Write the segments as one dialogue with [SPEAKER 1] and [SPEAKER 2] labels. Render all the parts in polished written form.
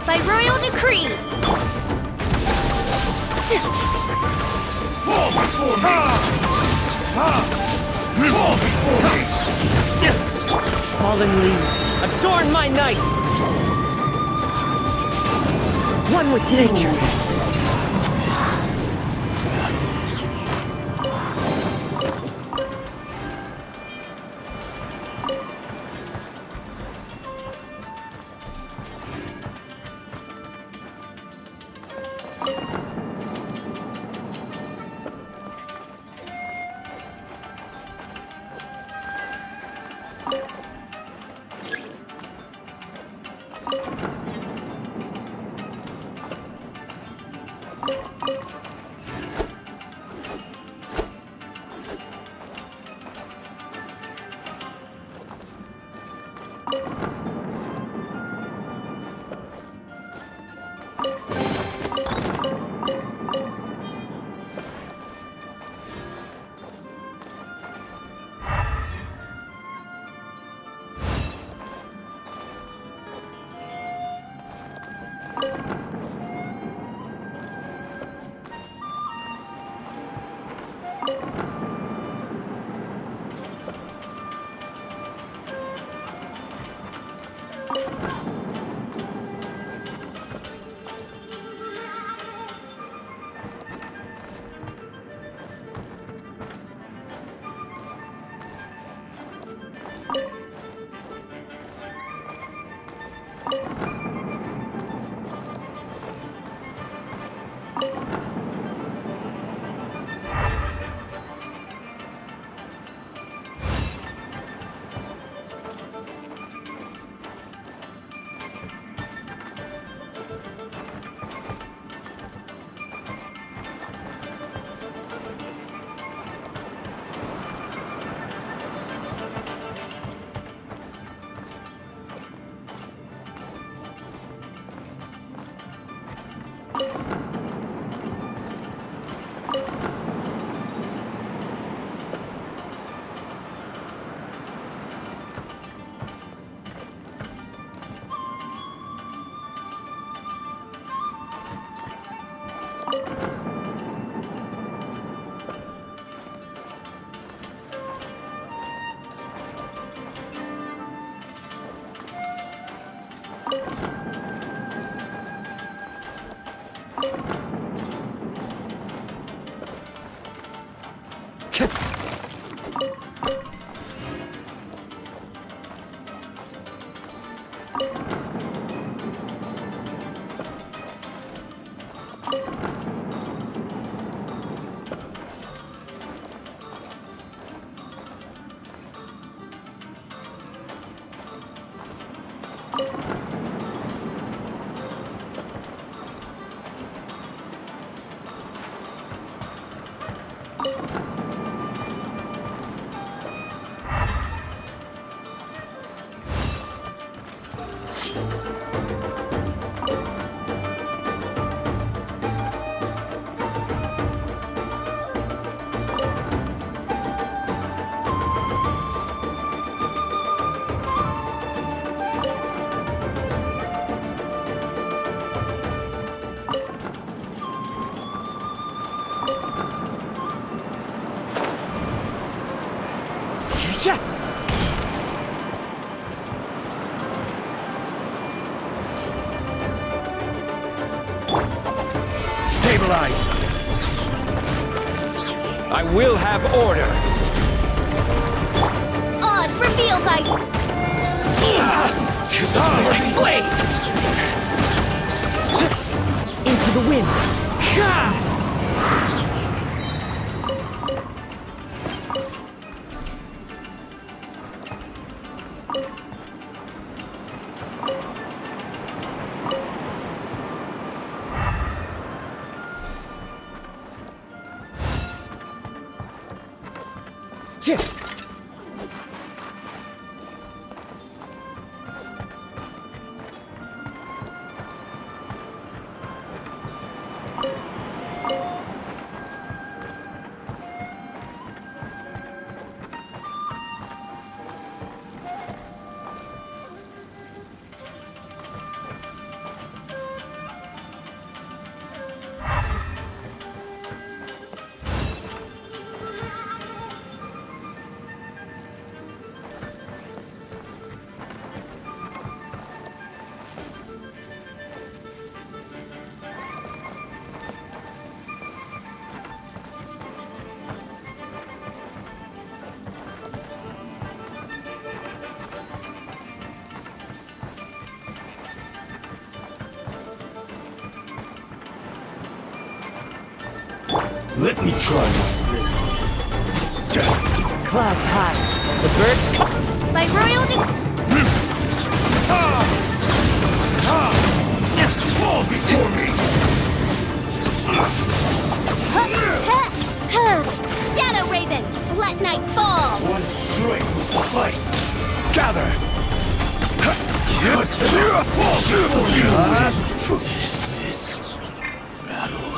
[SPEAKER 1] By royal decree!
[SPEAKER 2] Fall before me! Fall before me!
[SPEAKER 3] Fallen leaves, adorn my night! One with nature.
[SPEAKER 2] Stabilize!
[SPEAKER 4] I will have order!
[SPEAKER 1] Odds revealed by...
[SPEAKER 4] To the burning blade!
[SPEAKER 3] Into the wind.
[SPEAKER 2] Let me try my blade.
[SPEAKER 3] Clouds high. The birds come.
[SPEAKER 1] By royal decree.
[SPEAKER 2] Fall before me!
[SPEAKER 1] Shadow Raven, let night fall.
[SPEAKER 2] One strike will suffice.
[SPEAKER 4] Gather!
[SPEAKER 2] This is battle.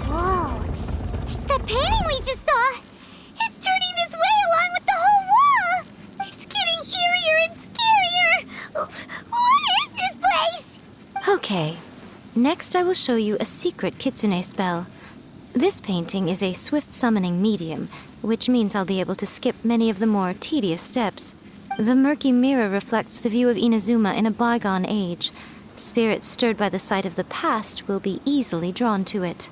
[SPEAKER 1] Whoa, it's that painting we just saw. It's turning this way along with the whole wall. It's getting eerier and scarier. What is this place?
[SPEAKER 5] Okay, next I will show you a secret kitsune spell. This painting is a swift summoning medium, which means I'll be able to skip many of the more tedious steps. The murky mirror reflects the view of Inazuma in a bygone age. Spirits stirred by the sight of the past will be easily drawn to it.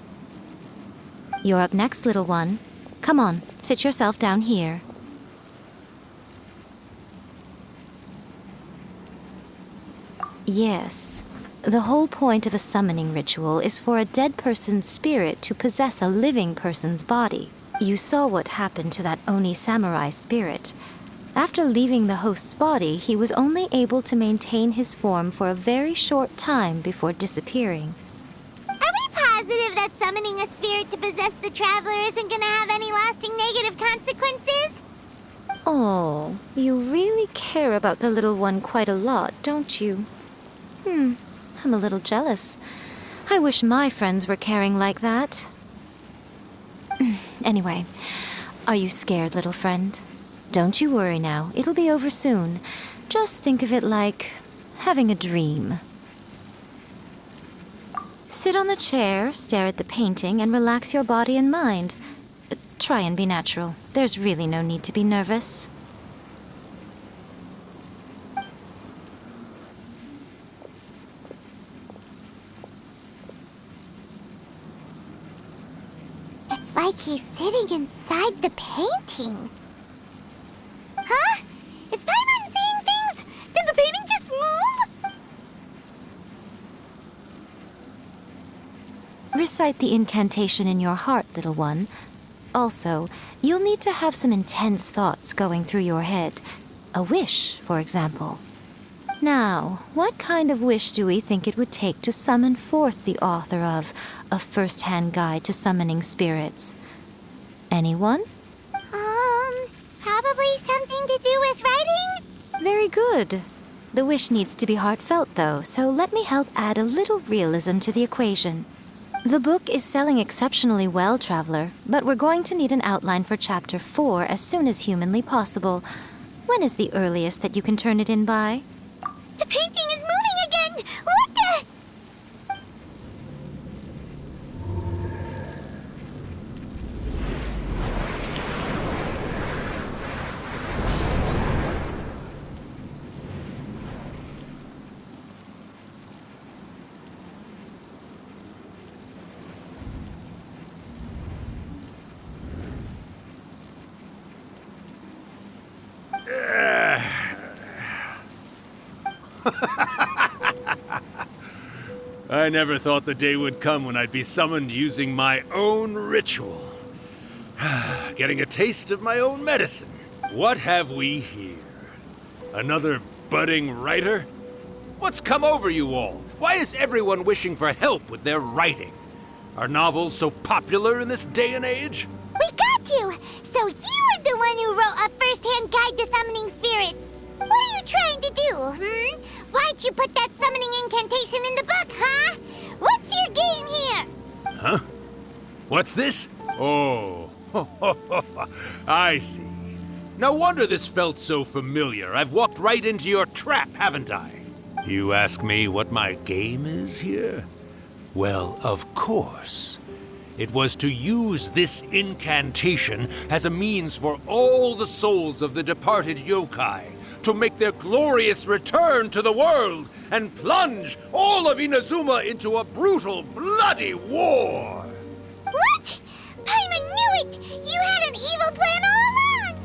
[SPEAKER 5] You're up next, little one. Come on, sit yourself down here. Yes. The whole point of a summoning ritual is for a dead person's spirit to possess a living person's body. You saw what happened to that Oni samurai spirit. After leaving the host's body, he was only able to maintain his form for a very short time before disappearing.
[SPEAKER 1] Are we positive that summoning a spirit to possess the traveler isn't gonna have any lasting negative consequences?
[SPEAKER 5] Oh, you really care about the little one quite a lot, don't you? I'm a little jealous. I wish my friends were caring like that. Anyway, are you scared, little friend? Don't you worry now, it'll be over soon. Just think of it like having a dream. Sit on the chair, stare at the painting, and relax your body and mind. Try and be natural. There's really no need to be nervous.
[SPEAKER 1] It's like he's sitting inside the painting. Huh? Is Paimon seeing things? Did the painting just move?
[SPEAKER 5] Recite the incantation in your heart, little one. Also, you'll need to have some intense thoughts going through your head. A wish, for example. Now, what kind of wish do we think it would take to summon forth the author of A First-Hand Guide to Summoning Spirits? Anyone?
[SPEAKER 1] Probably something to do with writing?
[SPEAKER 5] Very good. The wish needs to be heartfelt, though, so let me help add a little realism to the equation. The book is selling exceptionally well, Traveler, but we're going to need an outline for Chapter 4 as soon as humanly possible. When is the earliest that you can turn it in by?
[SPEAKER 1] The painting is moving again! What the?
[SPEAKER 6] I never thought the day would come when I'd be summoned using my own ritual. Getting a taste of my own medicine. What have we here? Another budding writer? What's come over you all? Why is everyone wishing for help with their writing? Are novels so popular in this day and age?
[SPEAKER 1] We got you! So wrote a first-hand guide to summoning spirits. What are you trying to do, Why'd you put that summoning incantation in the book, huh? What's your game here?
[SPEAKER 6] Huh? What's this? Oh, I see. No wonder this felt so familiar. I've walked right into your trap, haven't I? You ask me what my game is here? Well, of course. It was to use this incantation as a means for all the souls of the departed yokai to make their glorious return to the world and plunge all of Inazuma into a brutal, bloody war.
[SPEAKER 1] What? Paimon knew it! You had an evil plan all along!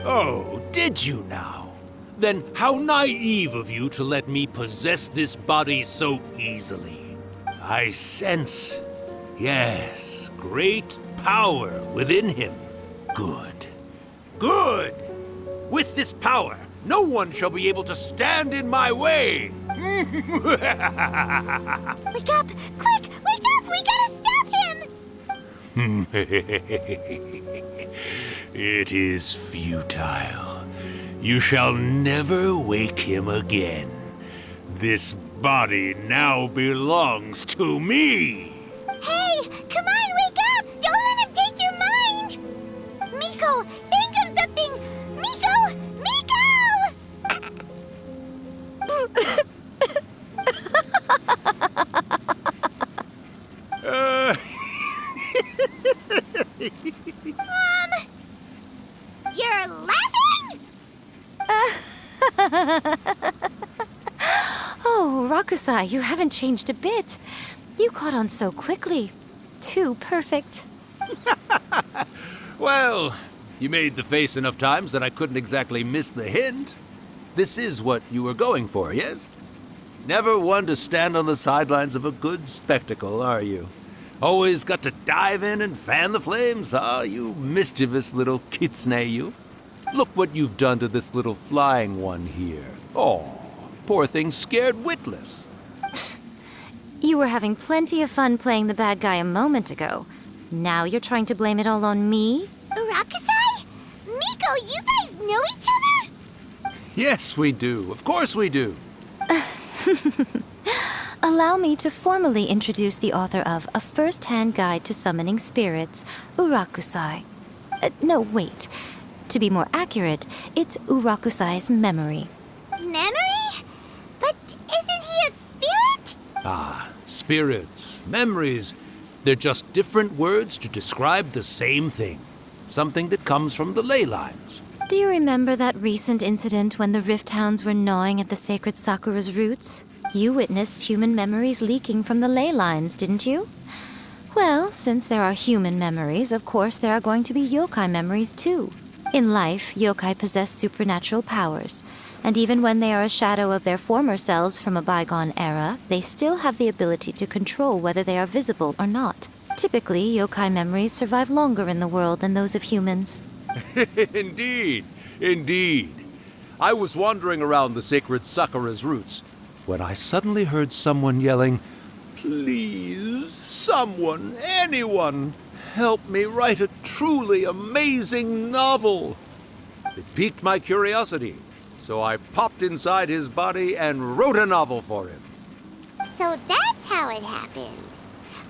[SPEAKER 6] Oh, did you now? Then how naive of you to let me possess this body so easily. I sense, yes, great power within him. Good. Good! With this power, no one shall be able to stand in my way.
[SPEAKER 1] Wake up! Quick! Wake up! We gotta stop him!
[SPEAKER 6] It is futile. You shall never wake him again. This body now belongs to me.
[SPEAKER 1] Hey! Come on, wake up! Don't let him take your mind! Miko, think of something! Miko! Miko! You're laughing?
[SPEAKER 5] Oh, Rakusai, you haven't changed a bit. You caught on so quickly. Too perfect.
[SPEAKER 6] Well, you made the face enough times that I couldn't exactly miss the hint. This is what you were going for, yes? Never one to stand on the sidelines of a good spectacle, are you? Always got to dive in and fan the flames, huh? You mischievous little kitsune, you. Look what you've done to this little flying one here. Oh, poor thing scared witless.
[SPEAKER 5] You were having plenty of fun playing the bad guy a moment ago. Now you're trying to blame it all on me?
[SPEAKER 1] Rakusai? Miko, you guys know each other?
[SPEAKER 6] Yes, we do. Of course we do.
[SPEAKER 5] Allow me to formally introduce the author of A First-Hand Guide to Summoning Spirits, Urakusai. No, wait. To be more accurate, it's Urakusai's memory.
[SPEAKER 1] Memory? But isn't he a spirit?
[SPEAKER 6] Ah, spirits, memories. They're just different words to describe the same thing. Something that comes from the ley lines.
[SPEAKER 5] Do you remember that recent incident when the Rift Hounds were gnawing at the sacred Sakura's roots? You witnessed human memories leaking from the ley lines, didn't you? Well, since there are human memories, of course there are going to be yokai memories too. In life, yokai possess supernatural powers, and even when they are a shadow of their former selves from a bygone era, they still have the ability to control whether they are visible or not. Typically, yokai memories survive longer in the world than those of humans.
[SPEAKER 6] Indeed, indeed. I was wandering around the sacred Sakura's roots when I suddenly heard someone yelling, "Please, someone, anyone, help me write a truly amazing novel." It piqued my curiosity, so I popped inside his body and wrote a novel for him.
[SPEAKER 1] So that's how it happened.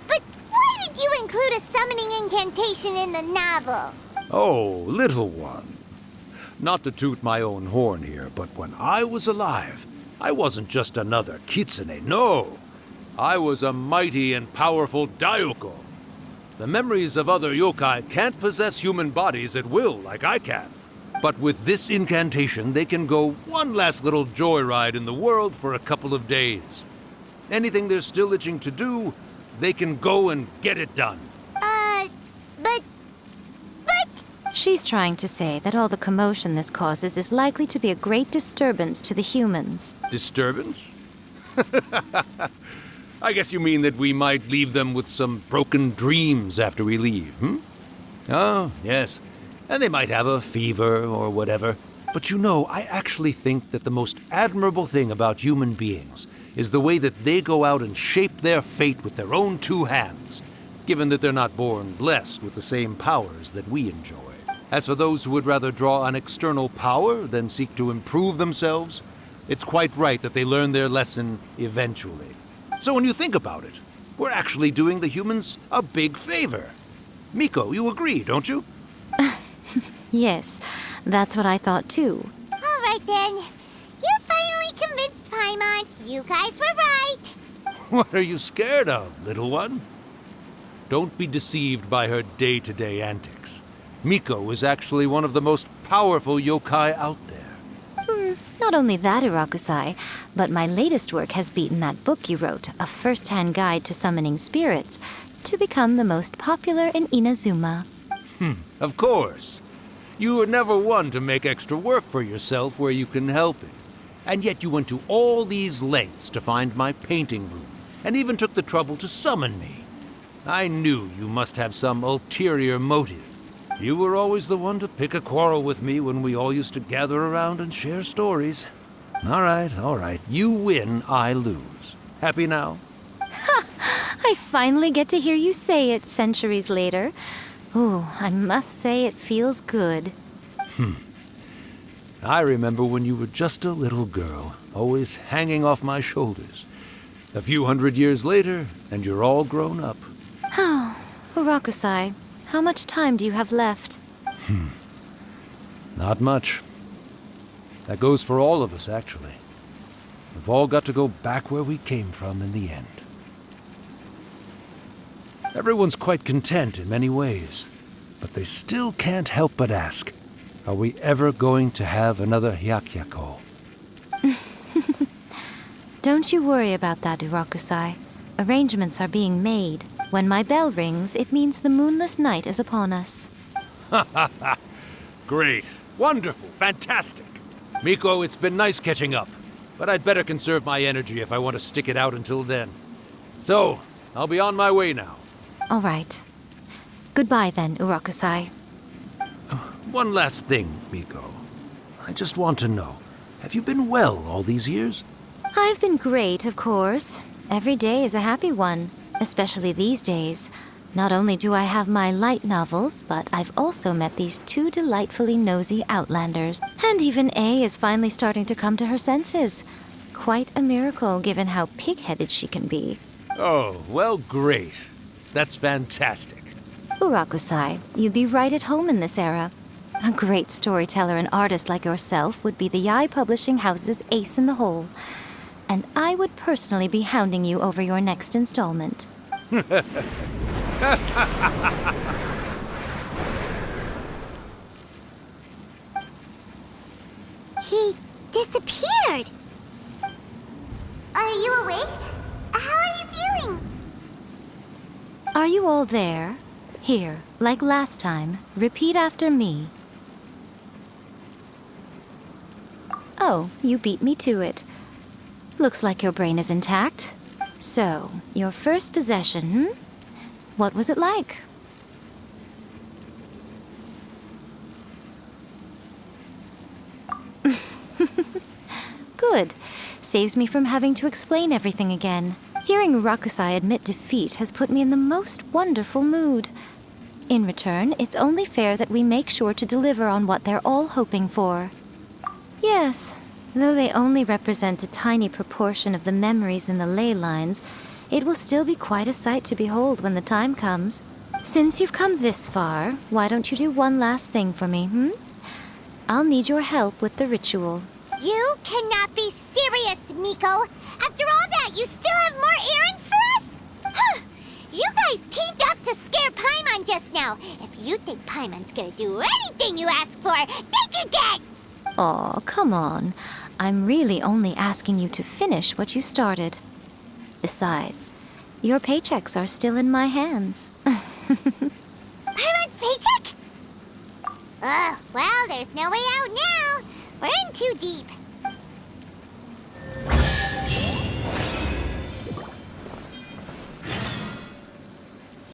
[SPEAKER 1] But why did you include a summoning incantation in the novel?
[SPEAKER 6] Oh, little one. Not to toot my own horn here, but when I was alive, I wasn't just another kitsune, no. I was a mighty and powerful Daiuko. The memories of other yokai can't possess human bodies at will like I can. But with this incantation, they can go one last little joyride in the world for a couple of days. Anything they're still itching to do, they can go and get it done.
[SPEAKER 1] But...
[SPEAKER 5] She's trying to say that all the commotion this causes is likely to be a great disturbance to the humans.
[SPEAKER 6] Disturbance? I guess you mean that we might leave them with some broken dreams after we leave, Oh, yes. And they might have a fever or whatever. But you know, I actually think that the most admirable thing about human beings is the way that they go out and shape their fate with their own two hands, given that they're not born blessed with the same powers that we enjoy. As for those who would rather draw on external power than seek to improve themselves, it's quite right that they learn their lesson eventually. So when you think about it, we're actually doing the humans a big favor. Miko, you agree, don't you?
[SPEAKER 5] Yes, that's what I thought too.
[SPEAKER 1] All right then. You finally convinced Paimon. You guys were right.
[SPEAKER 6] What are you scared of, little one? Don't be deceived by her day-to-day antics. Miko is actually one of the most powerful yokai out there.
[SPEAKER 5] Not only that, Irakusai, but my latest work has beaten that book you wrote, A First-Hand Guide to Summoning Spirits, to become the most popular in Inazuma.
[SPEAKER 6] Of course. You were never one to make extra work for yourself where you can help it. And yet you went to all these lengths to find my painting room, and even took the trouble to summon me. I knew you must have some ulterior motive. You were always the one to pick a quarrel with me when we all used to gather around and share stories. All right. You win, I lose. Happy now?
[SPEAKER 5] I finally get to hear you say it centuries later. Ooh, I must say it feels good.
[SPEAKER 6] I remember when you were just a little girl, always hanging off my shoulders. A few hundred years later, and you're all grown up.
[SPEAKER 5] Oh, Irakusai, how much time do you have left?
[SPEAKER 6] Not much. That goes for all of us, actually. We've all got to go back where we came from in the end. Everyone's quite content in many ways, but they still can't help but ask, are we ever going to have another Hyakyako?
[SPEAKER 5] Don't you worry about that, Irakusai. Arrangements are being made. When my bell rings, it means the moonless night is upon us.
[SPEAKER 6] Great. Wonderful. Fantastic. Miko, it's been nice catching up, but I'd better conserve my energy if I want to stick it out until then. So, I'll be on my way now.
[SPEAKER 5] All right. Goodbye then, Irakusai.
[SPEAKER 6] One last thing, Miko. I just want to know, have you been well all these years?
[SPEAKER 5] I've been great, of course. Every day is a happy one, especially these days. Not only do I have my light novels, but I've also met these two delightfully nosy outlanders. And even A is finally starting to come to her senses. Quite a miracle, given how pig-headed she can be.
[SPEAKER 6] Oh, well, great. That's fantastic.
[SPEAKER 5] Irakusai, you'd be right at home in this era. A great storyteller and artist like yourself would be the Yai Publishing House's ace in the hole. And I would personally be hounding you over your next installment.
[SPEAKER 1] He disappeared. Are you awake? How are you feeling?
[SPEAKER 5] Are you all there? Here, like last time, repeat after me. Oh, you beat me to it. Looks like your brain is intact. So, your first possession, What was it like? Good. Saves me from having to explain everything again. Hearing Rakusai admit defeat has put me in the most wonderful mood. In return, it's only fair that we make sure to deliver on what they're all hoping for. Yes, though they only represent a tiny proportion of the memories in the ley lines, it will still be quite a sight to behold when the time comes. Since you've come this far, why don't you do one last thing for me, I'll need your help with the ritual.
[SPEAKER 1] You cannot be serious, Miko. After all that, you still have more errands for us? Huh. You guys teamed up to scare Paimon just now. If you think Paimon's gonna do anything you ask for, think again!
[SPEAKER 5] Aw, come on. I'm really only asking you to finish what you started. Besides, your paychecks are still in my hands.
[SPEAKER 1] Paimon's paycheck? Well, there's no way out now. We're in too deep.